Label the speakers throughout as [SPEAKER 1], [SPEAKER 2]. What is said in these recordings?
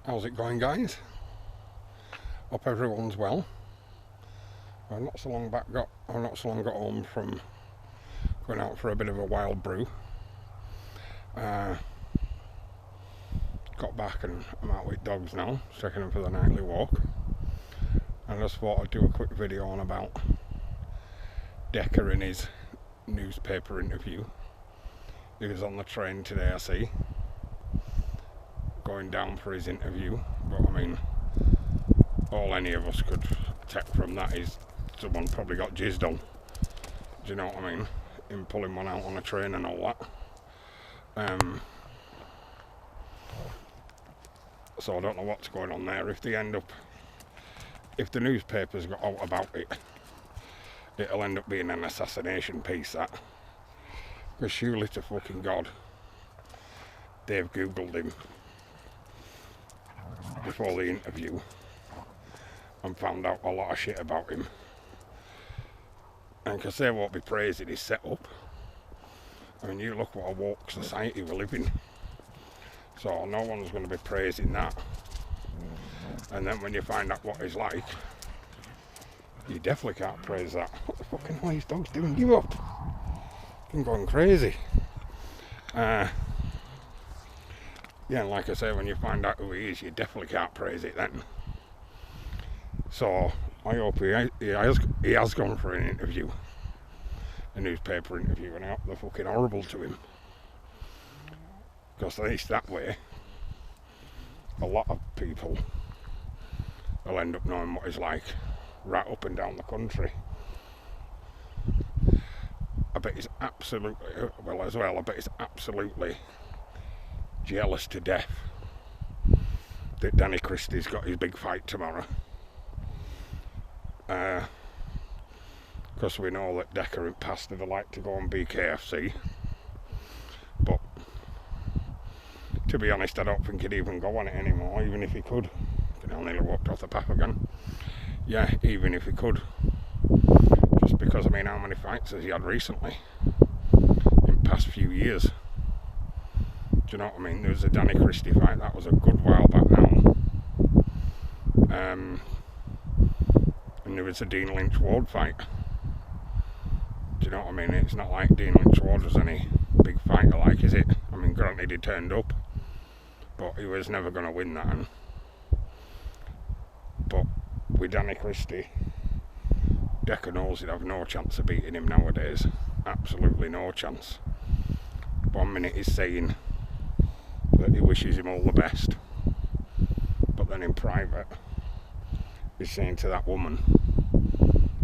[SPEAKER 1] How's it going, guys? Hope everyone's well. I've not so long got home from going out for a bit of a wild brew. Got back and I'm out with dogs now, taking them for the nightly walk. I just thought I'd do a quick video on about Decca in his newspaper interview. He was on the train today, I see, going down for his interview. But I mean, all any of us could take from that is someone probably got jizzed on. Do you know what I mean? Him pulling one out on a train and all that. So I don't know what's going on there. If the newspapers got out about it, it'll end up being an assassination piece, that. Because surely to fucking God, they've googled him before the interview and found out a lot of shit about him. And because they won't be praising his setup. I mean, you look what a woke society we live in. So no one's going to be praising that. And then when you find out what he's like, you definitely can't praise that. What the fucking hell are these dogs doing? Give up. I'm going crazy. Yeah, and like I say, when you find out who he is, you definitely can't praise it then. So I hope he has gone for an interview, a newspaper interview, and I hope they're fucking horrible to him. Because at least that way, a lot of people will end up knowing what he's like right up and down the country. I bet he's absolutely, I bet he's absolutely jealous to death that Danny Christie's got his big fight tomorrow. Because we know that Decca and Pastor would like to go on BKFC. But to be honest, I don't think he'd even go on it anymore, even if he could. I nearly walked off the path again. Yeah, even if he could. Just because, I mean, how many fights has he had recently? In the past few years. Do you know what I mean? There was a Danny Christie fight, that was a good while back now. And there was a Dean Lynch-Ward fight. Do you know what I mean? It's not like Dean Lynch-Ward was any big fighter, like, is it? I mean, granted he turned up, but he was never going to win that. But with Danny Christie, Decca knows he'd have no chance of beating him nowadays. Absolutely no chance. 1 minute he's saying that he wishes him all the best, but then in private he's saying to that woman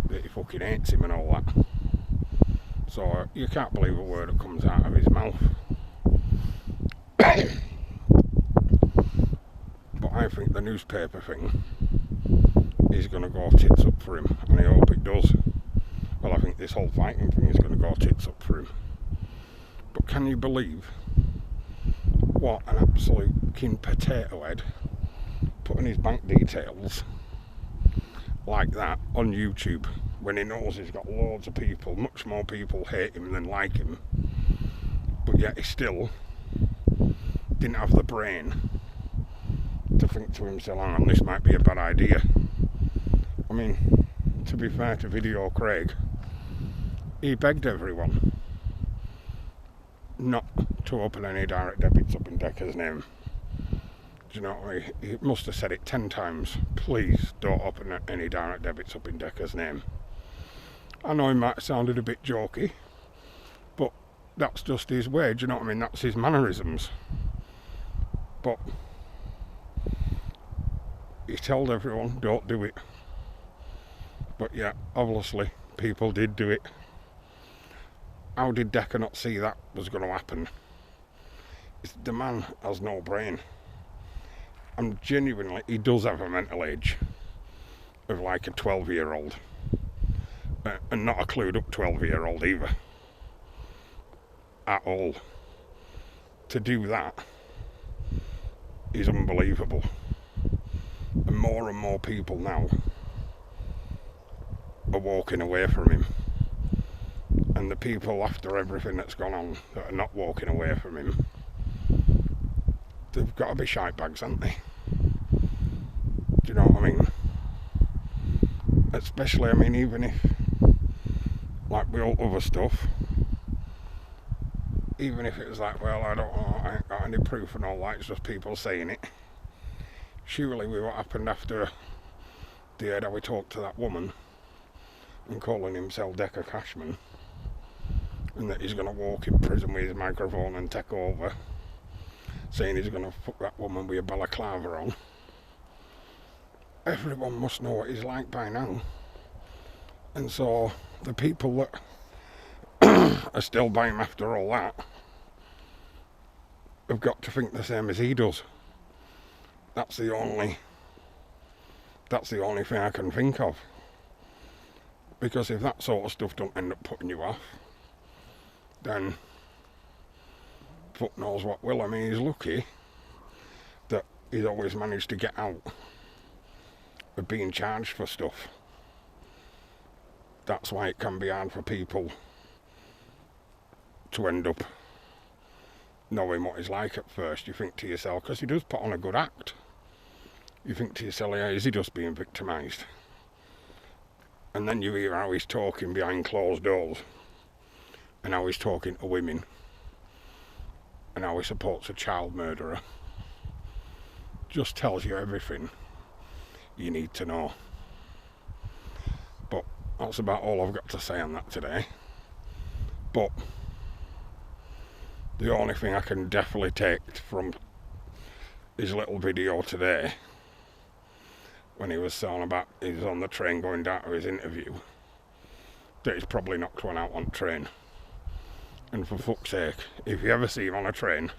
[SPEAKER 1] that he fucking hates him and all that. So you can't believe a word that comes out of his mouth. But I think the newspaper thing is going to go tits up for him, and I hope it does. Well, I think this whole fighting thing is going to go tits up for him. But can you believe what an absolute king potato head putting his bank details like that on YouTube when he knows he's got loads of people, much more people hate him than like him, but yet he still didn't have the brain to think to himself, hang on, this might be a bad idea. I mean, to be fair to Video Craig, he begged everyone not to open any direct debits up in Decca's name. Do you know what I mean? He must have said it 10 times. Please don't open any direct debits up in Decca's name. I know he might have sounded a bit jokey, but that's just his way. Do you know what I mean? That's his mannerisms. But he told everyone, don't do it. But yeah, obviously, people did do it. How did Decca not see that was going to happen? The man has no brain. And genuinely, he does have a mental age of like a 12-year-old. And not a clued up 12-year-old either. At all. To do that is unbelievable. And more people now are walking away from him. And the people after everything that's gone on that are not walking away from him, they've got to be shite bags, haven't they? Do you know what I mean? Especially, I mean, even if, like with all other stuff, even if it was like, well, I don't know, I ain't got any proof and all that, it's just people saying it. Surely with what happened after they heard how we talked to that woman and calling himself Decca Cashman, and that he's going to walk in prison with his microphone and take over, saying he's going to fuck that woman with a balaclava on. Everyone must know what he's like by now. And so the people that are still by him after all that have got to think the same as he does. That's the only thing I can think of. Because if that sort of stuff don't end up putting you off, then fuck knows what will. I mean, he's lucky that he's always managed to get out of being charged for stuff. That's why it can be hard for people to end up knowing what he's like at first. You think to yourself, because he does put on a good act, you think to yourself, yeah, is he just being victimised? And then you hear how he's talking behind closed doors, and how he's talking to women, and how he supports a child murderer. Just tells you everything you need to know. But that's about all I've got to say on that today. But the only thing I can definitely take from his little video today, when he was saying about he was on the train going down to his interview, that he's probably knocked one out on the train. And for fuck's sake, if you ever see him on a train,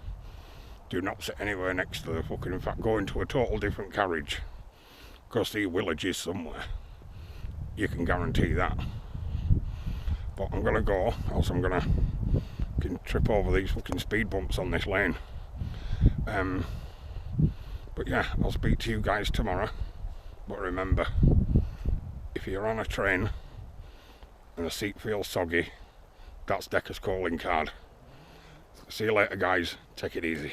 [SPEAKER 1] do not sit anywhere next to the fucking, in fact, go into a total different carriage, because the village is somewhere. You can guarantee that. But I'm gonna go, else I'm gonna trip over these fucking speed bumps on this lane. But yeah, I'll speak to you guys tomorrow. But remember, if you're on a train and the seat feels soggy, that's Decca's calling card. See you later, guys. Take it easy.